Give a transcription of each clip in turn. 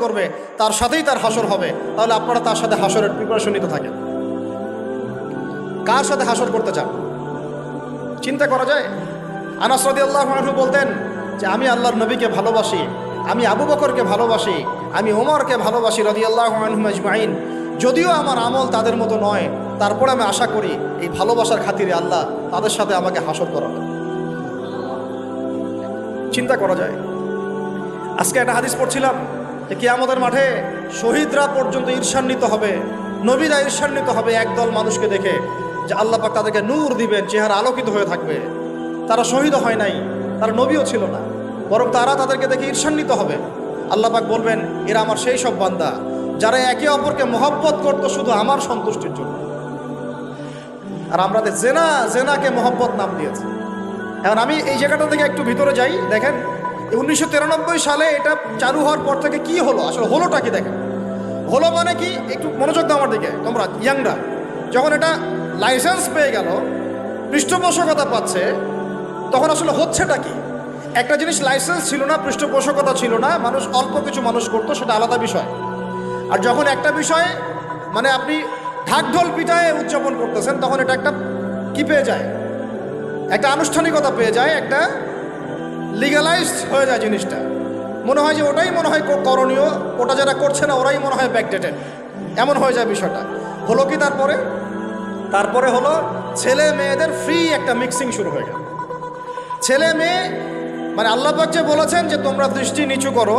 করবে তার সাথেই তার হাসর হবে, তাহলে আপনারা তার সাথে হাসরের প্রিপারেশন নিতে থাকেন। কার সাথে হাসর করতে চান চিন্তা করা যায়। আনাস রাদিয়াল্লাহু আনহু বলতেন যে আমি আল্লাহর নবীকে ভালোবাসি, আমি আবু বকরকে ভালোবাসি, আমি ওমরকে ভালোবাসি রাদিয়াল্লাহু আনহুম আজমাইন। যদিও আমার আমল তাদের মতো নয়, তারপরে আমি আশা করি এই ভালোবাসার খাতিরে আল্লাহ তাদের সাথে আমাকে হাসর করাবে। চিন্তা করা যায়। আজকে একটা হাদিস পড়ছিলাম যে কিয়ামতের মাঠে শহীদরা পর্যন্ত ঈর্ষান্বিত হবে, নবীরা ঈর্ষান্বিত হবে একদল মানুষকে দেখে, যে আল্লাহ পাক তাদেরকে নূর দিবেন, চেহারা আলোকিত হয়ে থাকবে। তারা শহীদও হয় নাই, তারা নবীও ছিল না, বরং তারা তাদেরকে দেখে ঈর্ষান্বিত হবে। আল্লাহ পাক বলবেন এরা আমার সেই সব বান্দা যারা একে অপরকে মহব্বত করতো শুধু আমার সন্তুষ্টির জন্য। আর আমরা জেনাকে মহব্বত নাম দিয়েছি। এখন আমি এই জায়গাটা থেকে একটু ভিতরে যাই। দেখেন 1993 সালে এটা চালু হওয়ার পর থেকে কি হলো, আসলে হলোটা কি দেখেন। হলো মানে কি, একটু মনোযোগ দাও আমার দিকে তোমরা ইয়াংরা। যখন এটা লাইসেন্স পেয়ে গেল, পৃষ্ঠপোষকতা পাচ্ছে, তখন আসলে হচ্ছেটা কি। একটা জিনিস লাইসেন্স ছিল না, পৃষ্ঠপোষকতা ছিল না, মানুষ অল্প কিছু মানুষ করতো, সেটা আলাদা বিষয়। আর যখন একটা বিষয় মানে আপনি ঢাকঢোল পিটায়ে উদযাপন করতেছেন, তখন এটা একটা কি পেয়ে যায়, একটা আনুষ্ঠানিকতা পেয়ে যায়, একটা লিগালাইজড হয়ে যায় জিনিসটা। মনে হয় যে ওটাই মনে হয় করণীয়, ওটা যারা করছে না ওরাই মনে হয় ব্যাকডেটেড, এমন হয়ে যায় বিষয়টা। হলো কি তারপরে হলো ছেলে মেয়েদের ফ্রি একটা মিক্সিং শুরু হয়ে গেল। ছেলে মেয়ে মানে আল্লাহ পাক যে বলেছেন যে তোমরা দৃষ্টি নিচু করো,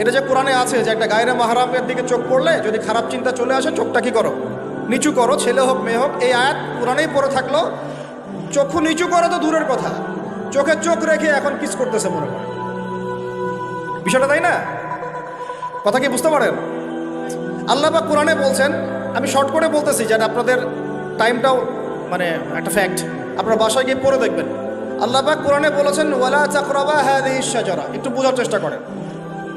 এটা যে কোরআনে আছে যে একটা গায়রে মাহরামের দিকে চোখ পড়লে যদি খারাপ চিন্তা চলে আসে চোখটা কি করো, নিচু করো, ছেলে হোক মেয়ে হোক। এই আয়াত কোরআনেই পড়ে থাকলো। চক্ষু নিচু করো তো দূরের কথা, চোখে চোখ রেখে এখন কিস করতেছে মনে করে বিষয়টা, তাই না? কথা কি বুঝতে পারেন? আল্লাহ পাক কোরআনে বলছেন, আমি শর্ট করে বলতেছি যেটা আপনাদের টাইমটাও মানে একটা ফ্যাক্ট, আপনারা বাসায় গিয়ে পড়ে দেখবেন। আল্লাহ পাক কোরআনে বলেছেন ওয়ালা তাকরাবা হাযিহিশ শাজারা। একটু বোঝার চেষ্টা করেন।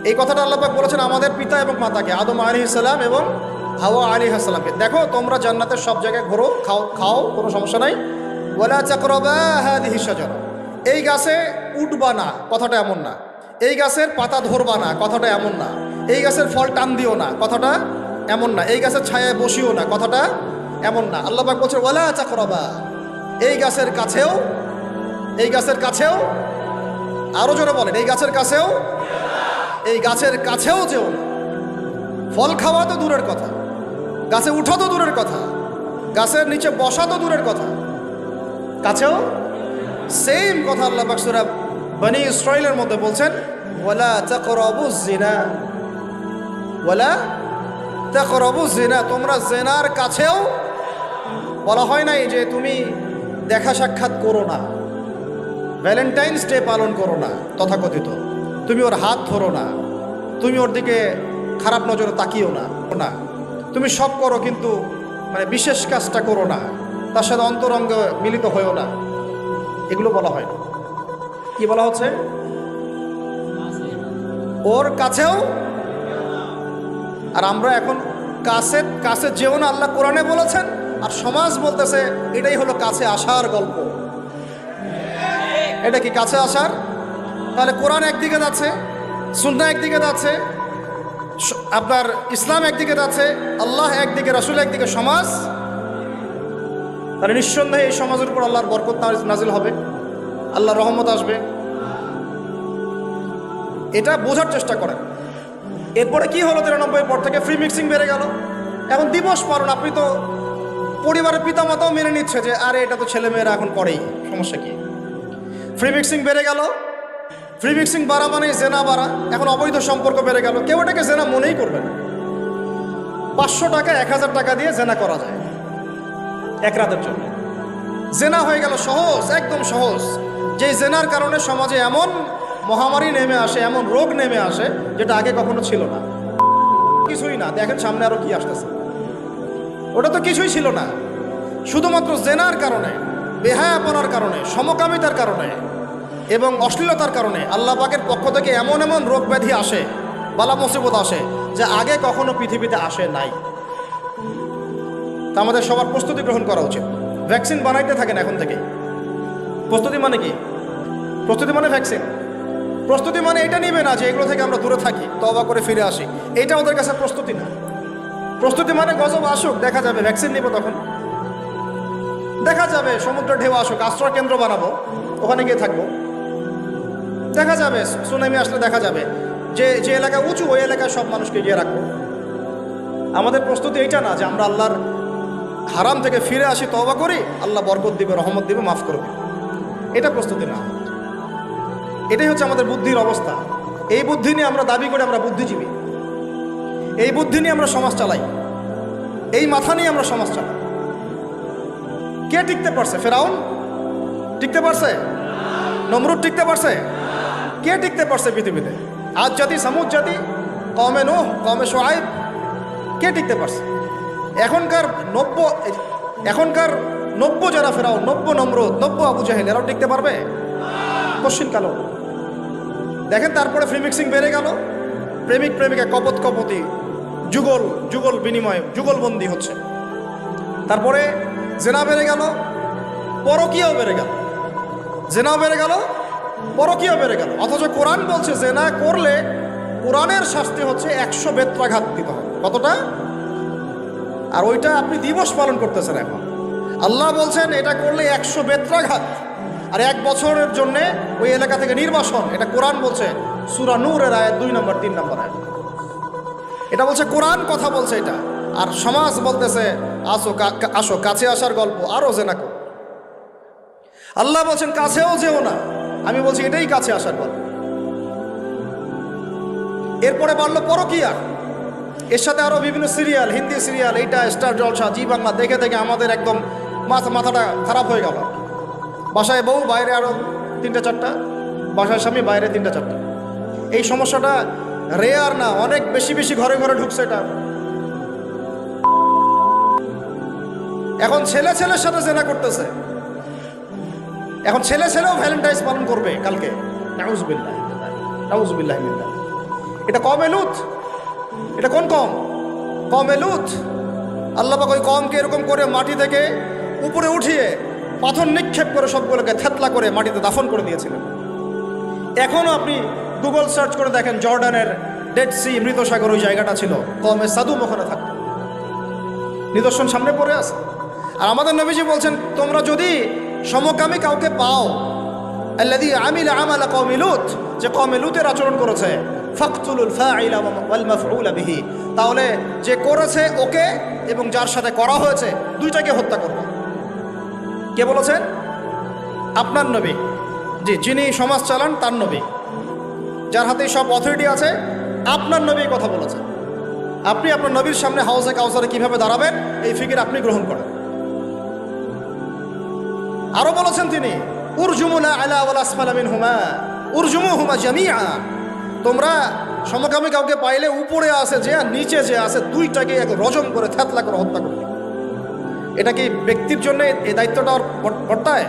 এই কথাটা আল্লাহ পাক বলেছেন আমাদের পিতা এবং মাতাকে, আদম আলাইহিস সালাম এবং হাওয়া আলাইহিস সালামকে। দেখো তোমরা জান্নাতের সব জায়গায় ঘোরো, খাও, কোনো সমস্যা নাই। ওয়ালা তাকরাবা হাযিহিশ শাজারা। এই গাছে উঠবা না, কথাটা এমন না। এই গাছের পাতা ধরবা না, কথাটা এমন না। এই গাছের ফল টান দিও না, কথাটা এমন না। এই গাছের ছায়ায় বসিও না, কথাটা এমন না। আল্লাহ পাক বলছেন ওয়ালা তাকরাবা, এই গাছের কাছেও আরো জোরে বলেন, এই গাছের কাছেও যেও না। ফল খাওয়া তো দূরের কথা, গাছে উঠা তো দূরের কথা, গাছের নিচে বসা তো দূরের কথা, কাছেও সেম কথা আল্লাহ পাক সূরা বনী ইসরাঈলের মধ্যে বলছেন ওয়ালা তাকরাবুজ জিনা, তোমরা জিনার কাছেও। বলা হয় নাই যে তুমি দেখা সাক্ষাৎ করো না, ভ্যালেন্টাইন্স ডে পালন করো না তথাকথিত, তুমি ওর হাত ধরো না, তুমি ওর দিকে খারাপ নজরে তাকিও না, তুমি সব করো কিন্তু মানে বিশেষ কাজটা করো না, তার সাথে অন্তরঙ্গে মিলিত হয়েও না, এগুলো বলা হয় না। কি বলা হচ্ছে? ওর কাছেও। আর আমরা এখন কাছে যেও না আল্লাহ কোরআনে বলেছেন, আর সমাজ বলতেছে এটাই হলো কাছে আসার গল্প। এটা কি কাছে আসার? তাহলে কোরআন একদিকে যাচ্ছে, সুন্নাহ একদিকে যাচ্ছে, আপনার ইসলাম একদিকে যাচ্ছে, আল্লাহ একদিকে, রাসূল একদিকে, সমাজ। তাহলে নিঃসন্দেহে এই সমাজের উপর আল্লাহর বরকত নাজিল হবে, আল্লাহর রহমত আসবে। এটা বোঝার চেষ্টা করেন। এরপরে কি হলো 93 পর থেকে ফ্রি মিক্সিং বেড়ে গেল। এখন দিবস পালন, আপনি তো পরিবারের পিতামাতাও মেনে নিচ্ছে যে আরে এটা তো ছেলেমেয়েরা এখন করেই, সমস্যা কি? ফ্রি মিক্সিং বেড়ে গেল। ফ্রি মিক্সিং বাড়া মানে জেনা বাড়া। এখন অবৈধ সম্পর্ক বেড়ে গেল। কেউ এটাকে জেনা মনেই করবে না। 500 টাকা 1000 টাকা দিয়ে জেনা করা যায় এক রাতের জন্য। জেনা হয়ে গেল সহজ, একদম সহজ। যে জেনার কারণে সমাজে এমন মহামারী নেমে আসে, এমন রোগ নেমে আসে যেটা আগে কখনো ছিল না। কিছুই না, দেখেন সামনে আরো কি আসতেছে। ওটা তো কিছুই ছিল না। শুধুমাত্র জেনার কারণে, বেহায়াপনার কারণে, সমকামিতার কারণে এবং অশ্লীলতার কারণে আল্লাহ পাকের পক্ষ থেকে এমন এমন রোগ ব্যাধি আসে, বালা মুসিবত আসে, যে আগে কখনো পৃথিবীতে আসে নাই। তা আমাদের সবার প্রস্তুতি গ্রহণ করা উচিত। ভ্যাকসিন বানাইতে থাকেন এখন থেকে। প্রস্তুতি মানে কি? প্রস্তুতি মানে ভ্যাকসিন। প্রস্তুতি মানে এটা নিবে না যে এগুলো থেকে আমরা দূরে থাকি, তওবা করে ফিরে আসি, এইটা ওদের কাছে প্রস্তুতি না। প্রস্তুতি মানে গজব আসুক, দেখা যাবে, ভ্যাকসিন নিব, তখন দেখা যাবে, সমুদ্র ঢেউ আসুক, আশ্রয় কেন্দ্র বানাবো, ওখানে গিয়ে থাকবো, দেখা যাবে, সুনামি আসলে দেখা যাবে যে যে এলাকা উঁচু ওই এলাকায় সব মানুষকে গিয়ে রাখবো। আমাদের প্রস্তুতি এইটা না যে আমরা আল্লাহর হারাম থেকে ফিরে আসি, তওবা করি, আল্লাহ বরকত দিবে, রহমত দিবে, মাফ করবে, এটা প্রস্তুতি না। এটাই হচ্ছে আমাদের বুদ্ধির অবস্থা। এই বুদ্ধি নিয়ে আমরা দাবি করি আমরা বুদ্ধিজীবী, এই বুদ্ধি নিয়ে আমরা সমাজ চালাই, এই মাথা নিয়ে আমরা সমাজ চালাই। কে টিকতে পারছে? ফেরাউন টিকতে পারছে? নমরুদ টিকতে পারছে? কে টিকতে পারছে পৃথিবীতে? আজ জাতি, সামুদ জাতি, কওমে নূহ, কওমে শুআয়ব, কে টিকতে পারছে? এখনকার নব্য যারা ফেরাউন, নব্য নমরুদ, নব্য আবু জাহেল, এরাও টিকতে পারবে? কশ্চিন কালো। দেখেন, তারপরে ফ্রি মিক্সিং বেড়ে গেল, প্রেমিক প্রেমিকা কপত কপতি, যুগল বিনিময়, যুগলবন্দি হচ্ছে। তারপরে জেনা বেড়ে গেল, পরকীয়াও বেড়ে গেল, জেনাও বেড়ে গেল, পরকীয়াও বেড়ে গেল। অথচ কোরআন বলছে জেনা করলে কোরআনের শাস্তি হচ্ছে 100 বেত্রাঘাত দিতে হবে। কতটা? আর ওইটা আপনি দিবস পালন করতেছেন এখন। আল্লাহ বলছেন এটা করলে 100 বেত্রাঘাত, আর 1 বছরের জন্যে ওই এলাকা থেকে নির্বাসন। এটা কোরআন বলছে, সূরা নূরের আয়াত 2 নম্বর 3 নম্বর আয়াত। এটা বলছে কোরআন, কথা বলছে এটা। আর সমাজ বলতেছে আসো কাছে আসার গল্প, আরো জেনা করো। আল্লাহ বলছেন কাছেও যেও না, আমি বলছি এটাই কাছে আসার গল্প। এরপরে বাড়লো পরকীয়া, এর সাথে আরো বিভিন্ন সিরিয়াল, হিন্দি সিরিয়াল, এইটা স্টার জলসা, জি বাংলা দেখে দেখে আমাদের একদম মাথাটা খারাপ হয়ে গেল। বাসায় বউ, বাইরে আরো 3-4টা, বাসায় স্বামী, বাইরে 3-4টা। এই সমস্যাটা রেয়ার না, অনেক বেশি বেশি ঘরে ঘরে ঢুকছে এটা। এখন ছেলে ছেলের সাথে জেনা করতেছে, এখন ছেলে ছেলেও ভ্যালেন্টাইন্স পালন করবে কালকে। নাউজুবিল্লাহ, নাউজুবিল্লাহ মিন যালিক। এটা কওমে লূত, এটা কোন কওম? কওমে লূত। আল্লাহ পাক ওই কওমকে এরকম করে মাটি থেকে উপরে উঠিয়ে পাথর নিক্ষেপ করে সবগুলোকে থেতলা করে মাটিতে দাফন করে দিয়েছিলেন। এখনও আপনি গুগল সার্চ করে দেখেন, জর্ডানের ডেড সি, মৃত সাগর, ওই জায়গাটা ছিল, কওমে সাদুম ওখানে থাকত, নিদর্শন সামনে পড়ে আছে। আর আমাদের নবীজি বলছেন তোমরা যদি সমকামী কাউকে পাও, আল্লাযী আমিলা আমালা কওমি লূত, যে কওমে লূতের আচরণ করেছে, ফাকতুলুল ফাইলা ওয়াল মাফউলা বিহি, তাহলে যে করেছে ওকে এবং যার সাথে করা হয়েছে দুইটাকে হত্যা করবে। কে বলেছেন? আপনার নবী, জি, যিনি সমাজ চালান তার নবী, যার হাতে সব অথরিটি আছে, আপনার নবী কথা বলেছেন। আপনি আপনার নবীর সামনে হাউজে কাউসারে কিভাবে দাঁড়াবেন এই ফিকির আপনি গ্রহণ করেন। আরো বলেছেন তিনি, উরজুমুনা আলা ওয়াল আসফালা মিনহুমা উরজুমুহুমা জামিআ, তোমরা সমকামী কাউকে পাইলে উপরে আছে যে আর নিচে যে আছে দুইটাকে এক রজম করে থেতলা করে হত্যা করবে। এটা কি ব্যক্তির জন্য এই দায়িত্বটা বর্তায়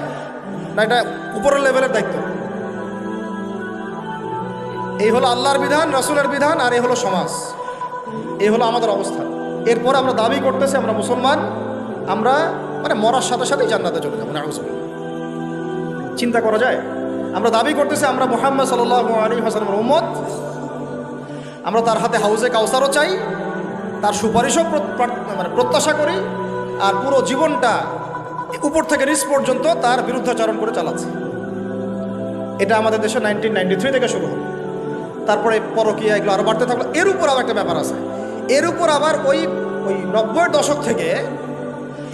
না এটা উপরের লেভেলের দায়িত্ব? এই হলো আল্লাহর বিধান, রাসূলের বিধান, আর এই হলো সমাজ, এই হলো আমাদের অবস্থা। এরপর আমরা দাবি করতেছি আমরা মুসলমান, আমরা মানে মরার সাথে সাথেই জান্নাতে চলে যাবো। নাউজুবিল্লাহ। চিন্তা করা যায়? আমরা দাবি করতেছি আমরা মুহাম্মদ সাল্লাল্লাহু আলাইহি ওয়াসাল্লামের উম্মত, আমরা তার হাতে হাউজে কাউসারও চাই, তার সুপারিশও মানে প্রত্যাশা করি, আর পুরো জীবনটা উপর থেকে নিচ পর্যন্ত তার বিরুদ্ধাচরণ করে চালাচ্ছি। এটা আমাদের দেশে 1993 থেকে শুরু হলো। তারপরে পরকীয়া এগুলো আরও বাড়তে থাকলো। এর উপর আবার একটা ব্যাপার আছে, এর উপর আবার ওই 90-এর দশক থেকে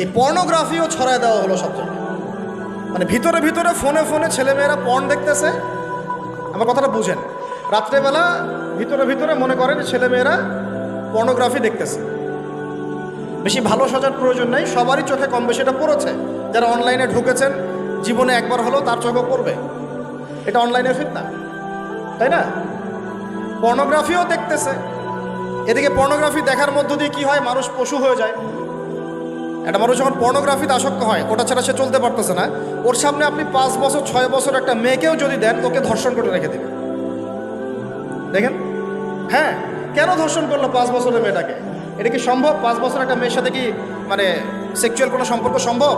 এই পর্নোগ্রাফিও ছড়ায় দেওয়া হলো সব জায়গায়। মানে ভিতরে ভিতরে ফোনে ফোনে ছেলেমেয়েরা পর্ন দেখতেছে। আমার কথাটা বুঝেন, রাত্রেবেলা ভিতরে ভিতরে মনে করেন ছেলেমেয়েরা পর্নোগ্রাফি দেখতেছে। বেশি ভালো সাজার প্রয়োজন নাই, সবারই চোখে কম বেশি এটা পড়েছে। যারা অনলাইনে ঢুকেছেন, জীবনে একবার হলো তার চোখে পড়বে, এটা অনলাইনের ফিতনা, তাই না? পর্নোগ্রাফিও দেখতেছে। এদিকে পর্নোগ্রাফি দেখার মধ্য দিয়ে কি হয়, মানুষ পশু হয়ে যায়। একটা মানুষ যখন পর্নোগ্রাফিতে আসক্ত হয়, ওটা ছাড়া সে চলতে পারতেছে না। ওর সামনে আপনি 5 বছর 6 বছর একটা মেয়েকেও যদি দেন, ওকে ধর্ষণ করে রেখে দেবে। দেখেন, হ্যাঁ, কেন ধর্ষণ করলো 5 বছরের মেয়েটাকে? এটা কি সম্ভব? 5 বছর একটা মেয়ের সাথে কি মানে সেক্সুয়াল কোনো সম্পর্ক সম্ভব?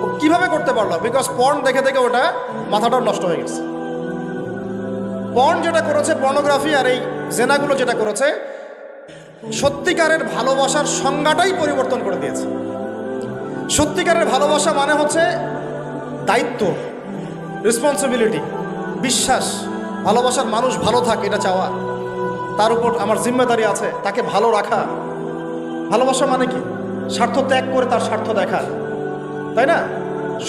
ও কীভাবে করতে পারলো? বিকজ পর্ন দেখে দেখে ওটা মাথাটাও নষ্ট হয়ে গেছে। পর্ন যেটা করেছে, পর্নোগ্রাফি আর এই জেনাগুলো যেটা করেছে, সত্যিকারের ভালোবাসার সংজ্ঞাটাই পরিবর্তন করে দিয়েছে। সত্যিকারের ভালোবাসা মানে হচ্ছে দায়িত্ব, রেসপন্সিবিলিটি, বিশ্বাস, ভালোবাসার মানুষ ভালো থাকে এটা চাওয়া, তার উপর আমার জিম্মেদারি আছে, তাকে ভালো রাখা। ভালোবাসা মানে কি? স্বার্থ ত্যাগ করে তার স্বার্থ দেখা, তাই না?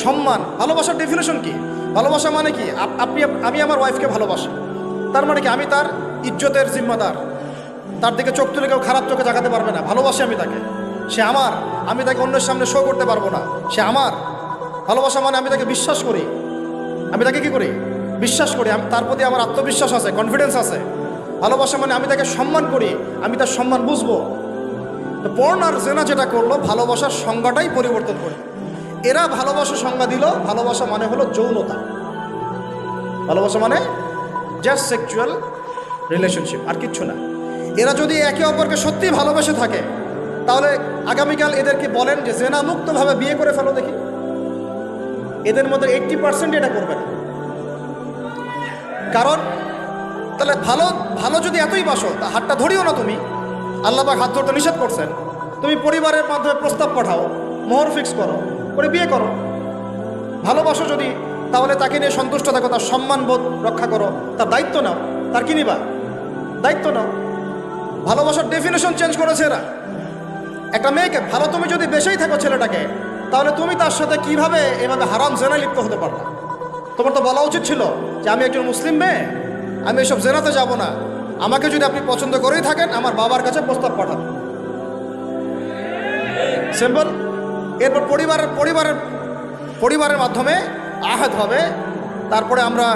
সম্মান। ভালোবাসার ডেফিনেশন কি? ভালোবাসা মানে কি? আমি আমার ওয়াইফকে ভালোবাসি, তার মানে কি? আমি তার ইজ্জতের জিম্মাদার, তার দিকে চোখ তুলে কেউ খারাপ চোখে তাকাতে পারবে না। ভালোবাসি আমি তাকে, সে আমার, আমি তাকে অন্যের সামনে শো করতে পারবো না, সে আমার। ভালোবাসা মানে আমি তাকে বিশ্বাস করি, আমি তাকে কি করি? বিশ্বাস করি, আমি তার প্রতি আমার আত্মবিশ্বাস আছে, কনফিডেন্স আছে। ভালোবাসা মানে আমি তাকে সম্মান করি, আমি তার সম্মান বুঝবো। তো পর্ন আর জেনা যেটা করলো, ভালোবাসার সংজ্ঞাটাই পরিবর্তন করলো। এরা ভালোবাসার সংজ্ঞা দিল, ভালোবাসা মানে হলো যৌনতা। ভালোবাসা মানে জাস্ট সেক্সুয়াল রিলেশনশিপ, আর কিচ্ছু না। এরা যদি একে অপরকে সত্যি ভালোবেসে থাকে, তাহলে আগামীকাল এদেরকে বলেন যে জেনা মুক্তভাবে বিয়ে করে ফেলো দেখি, এদের মধ্যে 80% এটা করবে না। কারণ তাহলে ভালো যদি এতই বাসো, তা হাতটা ধরিও না তুমি। আল্লাহ পাক হাত ধরতে নিষেধ করছেন। তুমি পরিবারের মাধ্যমে প্রস্তাব পাঠাও, মোহর ফিক্স করো, করে বিয়ে করো। ভালোবাসো যদি, তাহলে তাকে নিয়ে সন্তুষ্ট থাকো, তার সম্মানবোধ রক্ষা করো, তার দায়িত্ব নাও। তার কি নিবা? দায়িত্ব নাও। ভালোবাসার ডেফিনেশন চেঞ্জ করেছে এরা। একটা মেয়েকে ভালো তুমি যদি বেশেই থাকো ছেলেটাকে, তাহলে তুমি তার সাথে কিভাবে এভাবে হারাম জেনায় লিপ্ত হতে পারবে? তোমার তো বলা উচিত ছিল যে আমি একজন মুসলিম মেয়ে, আমি এসব জেনাতে যাব না। আমাকে যদি আপনি পছন্দ করেই থাকেন, আমার বাবার কাছে প্রস্তাব পাঠান। সিম্পল। এরপর পরিবারের মাধ্যমে আহাত হবে, তারপরে আমরা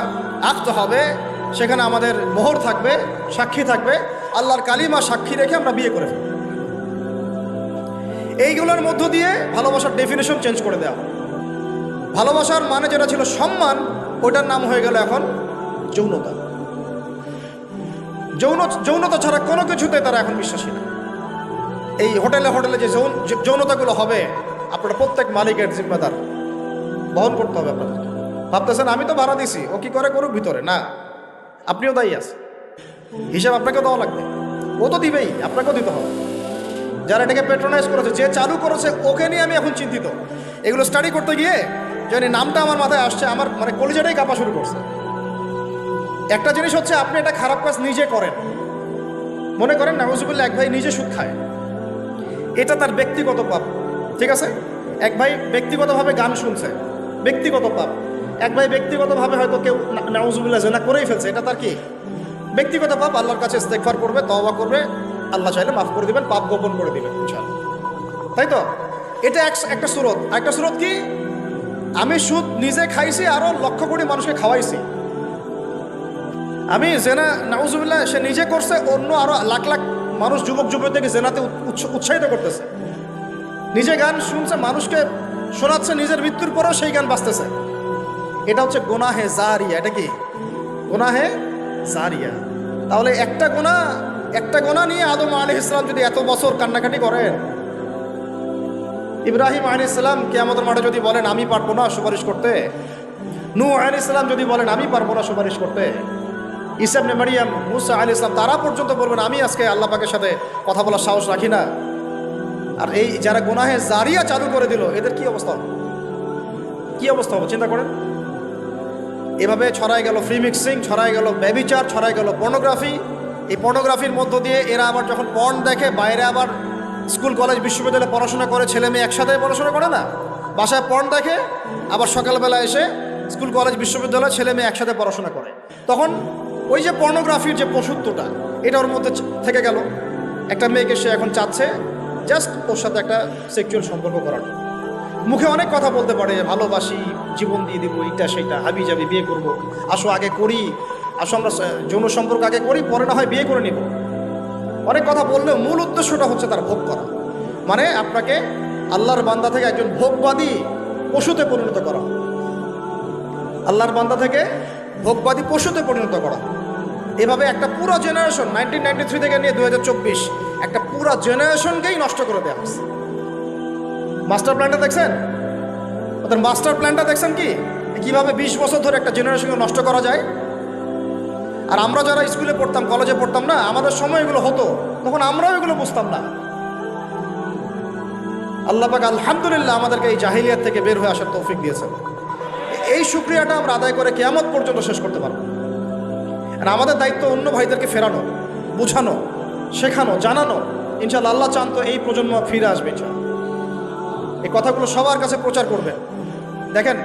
আক্ত হবে, সেখানে আমাদের মোহর থাকবে, সাক্ষী থাকবে, আল্লাহর কালিমা সাক্ষী রেখে আমরা বিয়ে করে ফেলব। এইগুলোর মধ্য দিয়ে ভালোবাসার ডেফিনেশন চেঞ্জ করে দেওয়া। ভালোবাসার মানে যেটা ছিল সম্মান, ওইটার নাম হয়ে গেল এখন যৌনতা। যৌনতা ছাড়া কোনো কিছুতে তারা এখন বিশ্বাসী না। এই হোটেলে যে যৌনতাগুলো হবে, আপনারা প্রত্যেক মালিকের জিম্মেদার, বহন করতে হবে আপনাদের। ভাবতেছেন আমি তো ভাড়া দিছি, ও কি করে করুক ভিতরে, না, আপনিও দায়ী আছে, হিসাব আপনাকেও দেওয়া লাগবে। ও তো দিবেই, আপনাকেও দিতে হবে। যারা এটাকে পেট্রোনাইজ করেছে, যে চালু করেছে, ওকে নিয়ে আমি এখন চিন্তিত। এগুলো স্টাডি করতে গিয়ে জানি নামটা আমার মাথায় আসছে, আমার মানে কলিজাটাই কাঁপা শুরু করছে। একটা জিনিস হচ্ছে, আপনি একটা খারাপ কাজ নিজে করেন, মনে করেন নাউজুবিল্লাহ এক ভাই নিজে সুদ খায়, এটা তার ব্যক্তিগত পাপ, ঠিক আছে? এক ভাই ব্যক্তিগতভাবে গান শুনছে, ব্যক্তিগত পাপ। এক ভাই ব্যক্তিগতভাবে হয়তো কেউ নাউজুবিল্লাহ জেনা করেই ফেলছে, এটা তার কি ব্যক্তিগত পাপ। আল্লাহর কাছে ইস্তেগফার করবে, তওবা করবে, আল্লাহ চাইলে মাফ করে দিবেন, পাপ গোপন করে দিবেন ইনশাআল্লাহ, তাই তো? এটা একটা সুরত। একটা সুরত কি? আমি সুদ নিজে খাইছি, আরো লক্ষ কোটি মানুষকে খাওয়াইছি। আমি জেনা নাউজুবিল্লাহ সে নিজে করছে, অন্য আরো লাখ লাখ মানুষ, যুবক যুবতীকে জেনাতে উৎসাহিত করতেছে। নিজে গান শুনছে, মানুষকে শোনাচ্ছে, নিজের মৃত্যুর পরেও সেই গান বাজতেছে। এটা হচ্ছে গুনাহে জারিয়া। এটা কি? গুনাহে জারিয়া। তাহলে একটা গুনাহ নিয়ে আদম আলাইহিস সালাম যদি এত বছর কান্নাকাটি করেন, ইব্রাহিম আলাইহিস সালাম কিয়ামতের মাঠে যদি বলেন আমি পারবো না সুপারিশ করতে, নূহ আলাইহিস সালাম যদি বলেন আমি পারবো না সুপারিশ করতে, ঈসা ইবনে মারইয়াম, মুসা আলাইহিস সালাম তারা পর্যন্ত বলবেন আমি আজকে আল্লাহ পাকের সাথে কথা বলার সাহস রাখি না। আর এই যারা গুনাহে জারিয়া চালু করে দিল, এদের কি অবস্থা হবে? কি অবস্থা হবে চিন্তা করেন। এভাবে ছড়াই গেল ফ্রি মিক্সিং, ছড়াই গেল ব্যভিচার, ছড়াই গেল পর্নোগ্রাফি। এই পর্নোগ্রাফির মধ্য দিয়ে এরা আবার যখন পর্ন দেখে, বাইরে আবার স্কুল কলেজ বিশ্ববিদ্যালয়ে পড়াশোনা করে, ছেলে মেয়ে একসাথে পড়াশোনা করে না, বাসায় পর্ন দেখে, আবার সকালবেলা এসে স্কুল কলেজ বিশ্ববিদ্যালয়ে ছেলে মেয়ে একসাথে পড়াশোনা করে। তখন ওই যে পর্নোগ্রাফির যে পশুত্বটা, এটা ওর মধ্যে থেকে গেল। একটা মেয়েকে সে এখন চাচ্ছে জাস্ট ওর সাথে একটা সেক্সুয়াল সম্পর্ক করার। মুখে অনেক কথা বলতে পারে, ভালোবাসি, জীবন দিয়ে দিব, এইটা সেইটা, হাবি যাবি, বিয়ে করব, আসো আগে করি, আসো আমরা যৌন সম্পর্ক আগে করি, পরে না হয় বিয়ে করে নিব। অনেক কথা বললেও মূল উদ্দেশ্যটা হচ্ছে তার ভোগ করা। মানে আপনাকে আল্লাহর বান্দা থেকে একজন ভোগবাদী পশুতে পরিণত করা। আল্লাহর বান্দা থেকে ভোগবাদী পশুতে পরিণত করা। এভাবে একটা পুরো জেনারেশন 1993 থেকে নিয়ে 2024 একটা পুরো জেনারেশনকেই নষ্ট করে দেওয়া হচ্ছে। মাস্টার প্ল্যানটা দেখছেন? ওদের মাস্টার প্ল্যানটা দেখছেন কি? কিভাবে 20 বছর ধরে একটা জেনারেশনকে নষ্ট করা যায়। আর আমরা যারা স্কুলে পড়তাম, কলেজে পড়তাম না, আমাদের সময় এগুলো হতো, তখন আমরাও এগুলো বুঝতাম না। আল্লাহ পাক আলহামদুলিল্লাহ আমাদেরকে এই জাহিলিয়াত থেকে বের হয়ে আসার তৌফিক দিয়েছেন। এই শুকরিয়াটা আমরা আদায় করে কিয়ামত পর্যন্ত শেষ করতে পারবো। আর আমাদের দায়িত্ব অন্য ভাইদেরকে ফেরানো, বুঝানো, শেখানো, জানানো। ইনশাআল্লাহ আল্লাহ চান তো এই প্রজন্ম ফিরে আসবে ইনশাআল্লাহ। এই কথাগুলো সবার কাছে প্রচার করবেন। দেখেন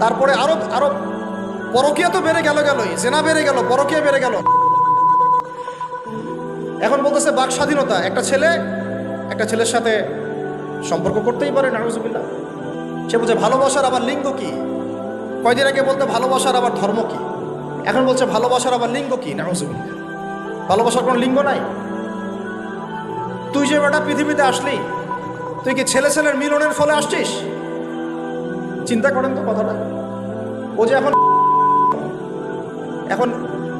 তারপরে আরো পরকীয়া তো বেড়ে গেলই, জেনা বেড়ে গেল, পরকীয়া বেড়ে গেল। এখন বলতেছে বাক স্বাধীনতা। একটা ছেলের সাথে সম্পর্ক করতেই পারে, নাউজুবিল্লাহ। সে বলছে ভালোবাসার আবার লিঙ্গ কি? কয়দিন আগে বলতে ভালোবাসার আবার ধর্ম কি, এখন বলছে ভালোবাসার আবার লিঙ্গ কি? নাউজুবিল্লাহ। ভালোবাসার কোনো লিঙ্গ নাই। তুই যে বেটা পৃথিবীতে আসলি, তুই কি ছেলের মিলনের ফলে আসছিস? চিন্তা করেন তো কথাটা। ও যে এখন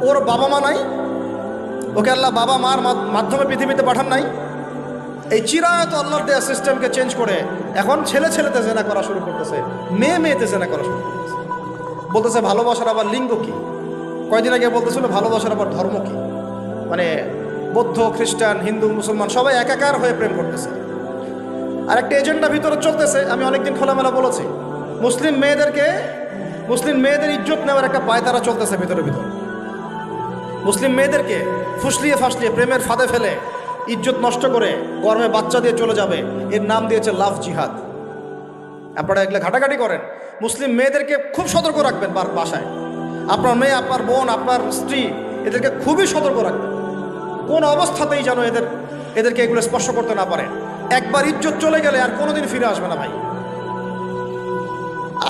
ওর বাবা মা নাই, ওকে আল্লাহ বাবা মার মাধ্যমে পৃথিবীতে পাঠান নাই। এই চিরায়ত আল্লাহর দেয়া সিস্টেমকে চেঞ্জ করে এখন ছেলেতে জেনা করা শুরু করতেছে, মেয়েতে জেনা করা শুরু করতেছে। বলতেছে ভালোবাসার আবার লিঙ্গ কি? কয়দিন আগে বলতেছিল ভালোবাসার আবার ধর্ম কি? মানে বৌদ্ধ, খ্রিস্টান, হিন্দু, মুসলমান সবাই একাকার হয়ে প্রেম করতেছে। আর একটা এজেন্ডা ভিতরে চলতেছে। আমি অনেকদিন খোলামেলা বলেছি, মুসলিম মেয়েদের ইজ্জত নেওয়ার একটা পায়তারা চলতেছে ভিতরে। মুসলিম মেয়েদেরকে ফুসলিয়ে ফাসলিয়ে প্রেমের ফাঁদে ফেলে ইজ্জত নষ্ট করে গর্ভে বাচ্চা দিয়ে চলে যাবে। এর নাম দিয়েছে লাভ জিহাদ। আপনারা এগুলো ঘাটাঘাটি করেন। মুসলিম মেয়েদেরকে খুব সতর্ক রাখবেন বাসায়। আপনার মেয়ে, আপনার বোন, আপনার স্ত্রী, এদেরকে খুবই সতর্ক রাখবেন। কোন অবস্থাতেই যেন এদেরকে এগুলো স্পর্শ করতে না পারে। একবার ইজ্জত চলে গেলে আর কোনোদিন ফিরে আসবে না ভাই।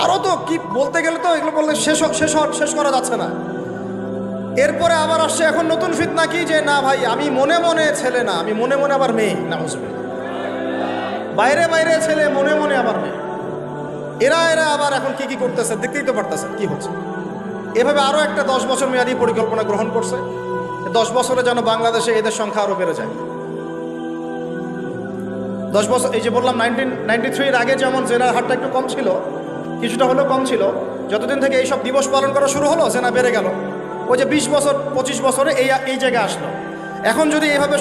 আরও তো কি বলতে গেলে তো এগুলো বললে শেষ করা যাচ্ছে না। এরপরে আবার আসছে এখন নতুন ফিতনা কি, যে না ভাই আমি মনে মনে ছেলে না, আমি মনে মনে আবার মেয়ে। না বুঝবে, বাইরে ছেলে, মনে মনে আবার মেয়ে। এরা আবার এখন কি করতেছে দেখতেই তো পারতেছে কি হচ্ছে। এভাবে আরও একটা 10 বছর মেয়াদী পরিকল্পনা গ্রহণ করছে। 10 বছরে যেন বাংলাদেশে এদের সংখ্যা আরও বেড়ে যায়। 10 বছর, এই যে বললাম 1993 এর আগে যেমন জেনার হারটা একটু কম ছিল, কিছুটা হলেও কম ছিল। যতদিন থেকে এইসব দিবস পালন করা শুরু হলো, জেনা বেড়ে গেল। ওই যে 20 বছর 25 বছরে এই জায়গায় আসলো। এখন যদি এইভাবে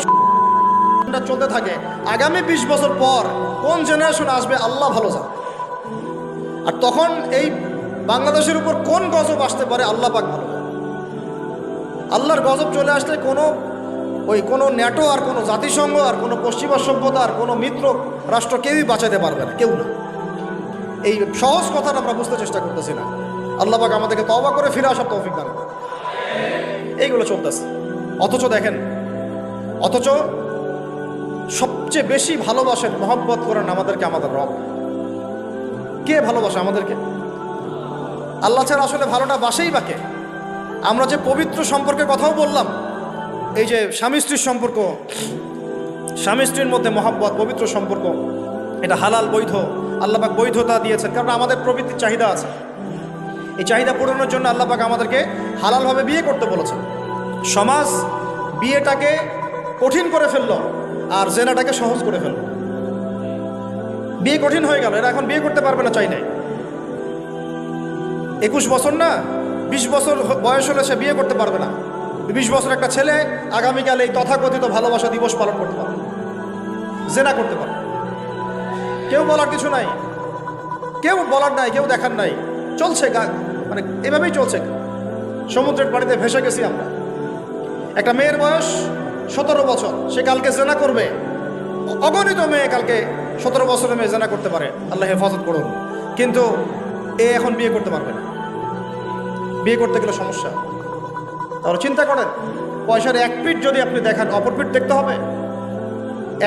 চলতে থাকে, আগামী 20 বছর পর কোন জেনারেশন আসবে আল্লাহ ভালো জানে। আর তখন এই বাংলাদেশের উপর কোন গজব আসতে পারে আল্লাহ পাক ভালো জানে। আল্লাহর গজব চলে আসলে কোনো ন্যাটো আর কোনো জাতিসংঘ আর কোনো পশ্চিমা সভ্যতা আর কোনো মিত্র রাষ্ট্র কেউই বাঁচাতে পারবে না, কেউ না। এই সহজ কথাটা আমরা বুঝতে চেষ্টা করতেছি না। আল্লাহ পাক আমাদেরকে তওবা করে ফিরে আসার তৌফিক দান করেন। এইগুলো চলতেছে। অথচ সবচেয়ে বেশি ভালোবাসেন, মহব্বত করেন আমাদেরকে আমাদের রব। কে ভালোবাসে আমাদেরকে? আল্লাহ ছাড়া আসলে ভালোটা বাসেই বাকে। আমরা যে পবিত্র সম্পর্কের কথাও বললাম, এই যে স্বামী স্ত্রীর সম্পর্ক, স্বামী স্ত্রীর মধ্যে মহব্বত, পবিত্র সম্পর্ক, এটা হালাল, বৈধ। আল্লাহ পাক বৈধতা দিয়েছেন, কারণ আমাদের প্রবৃত্তির চাহিদা আছে। এই চাহিদা পূরণের জন্য আল্লাহ পাক আমাদেরকে হালালভাবে বিয়ে করতে বলেছেন। সমাজ বিয়েটাকে কঠিন করে ফেলল আর জেনাটাকে সহজ করে ফেলল। বিয়ে কঠিন হয়ে গেল, এরা এখন বিয়ে করতে পারবে না চাই নাই। 21 বছর না 20 বছর বয়স হলে সে বিয়ে করতে পারবে না। 20 বছর একটা ছেলে আগামীকাল এই তথাকথিত ভালোবাসা দিবস পালন করতে পারবে, জেনা করতে পারবে। কেউ বলার কিছু নাই, কেউ বলার নাই, কেউ দেখার নাই। চলছে, মানে এভাবেই চলছে। সমুদ্রের পানিতে ভেসে গেছি আমরা। একটা মেয়ের বয়স 17 বছর, সে কালকে জেনা করবে। অগণিত মেয়ে কালকে 17 বছরের মেয়ে জেনা করতে পারে, আল্লাহ হেফাজত করুন। কিন্তু এখন বিয়ে করতে পারবে না। বিয়ে করতে গেলে সমস্যা। তাহলে চিন্তা করেন, পয়সার এক পিঠ যদি আপনি দেখান, অপর পিঠ দেখতে হবে।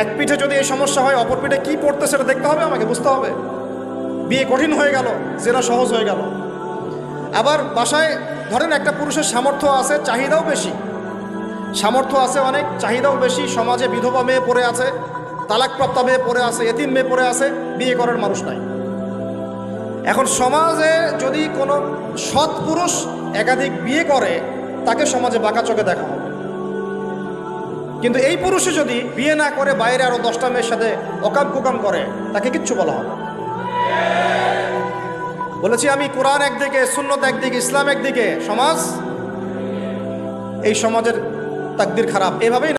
এক পিঠে যদি এই সমস্যা হয়, অপর পিঠে কী পড়তে সেটা দেখতে হবে, আমাকে বুঝতে হবে। বিয়ে কঠিন হয়ে গেল, জেনা সহজ হয়ে গেল। আবার বাসায় ধরেন একটা পুরুষের সামর্থ্য আছে, চাহিদাও বেশি। সামর্থ্য আছে অনেক, চাহিদাও বেশি। সমাজে বিধবা মেয়ে পড়ে আছে, তালাকপ্রাপ্তা মেয়ে পড়ে আছে, এতিম মেয়ে পড়ে আছে, বিয়ে করার মানুষ নাই। এখন সমাজে যদি কোনো সৎ পুরুষ একাধিক বিয়ে করে, তাকে সমাজে বাঁকা চোখে দেখা হবে। কিন্তু এই পুরুষে যদি বিয়ে না করে বাইরে আরো 10টা মেয়ের সাথে অকাম কুকাম করে, তাকে কিচ্ছু বলা হবে। বলেছি আমি, কোরআন একদিকে, সুন্নত একদিকে, ইসলাম একদিকে, সমাজ এই সমাজের তাকদির খারাপ, এভাবেই